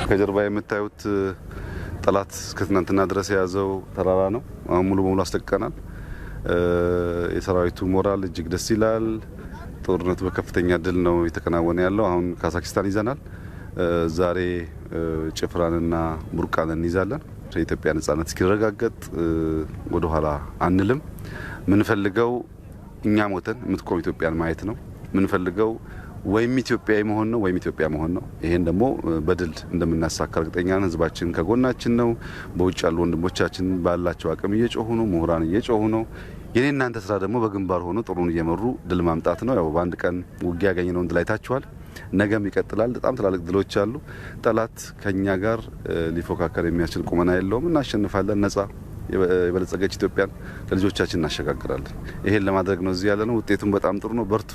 ከጀርባ የምታዩት ጠላት እስከትናንትና ድረስ የያዘው ተራራ ነው። አሁን ሙሉ በሙሉ አስለቅቀናል። የሰራዊቱ ሞራል እጅግ ደስ ይላል። ጦርነቱ በከፍተኛ ድል ነው የተከናወነ ያለው። አሁን ካዛክስታን ይዘናል። ዛሬ ጭፍራንና ቡርቃን እንይዛለን። የኢትዮጵያ ነጻነት እስኪረጋገጥ ወደ ኋላ አንልም። ምንፈልገው እኛ ሞተን የምትቆም ኢትዮጵያን ማየት ነው። ምንፈልገው ወይም ኢትዮጵያዊ መሆን ነው ወይም ኢትዮጵያ መሆን ነው። ይሄን ደግሞ በድል እንደምናሳካ እርግጠኛ ነን። ህዝባችን ከጎናችን ነው። በውጭ ያሉ ወንድሞቻችን ባላቸው አቅም እየጮሁ ነው። ምሁራን እየጮሁ ነው። የኔ እናንተ ስራ ደግሞ በግንባር ሆኖ ጥሩን እየመሩ ድል ማምጣት ነው። ያው በአንድ ቀን ውጊያ ያገኘነውን ድል አይታችኋል። ነገም ይቀጥላል። በጣም ትላልቅ ድሎች አሉ። ጠላት ከኛ ጋር ሊፎካከር የሚያስችል ቁመና የለውም። እናሸንፋለን። ነጻ የበለጸገች ኢትዮጵያን ለልጆቻችን እናሸጋግራለን። ይሄን ለማድረግ ነው እዚህ ያለነው። ውጤቱም በጣም ጥሩ ነው። በርቱ።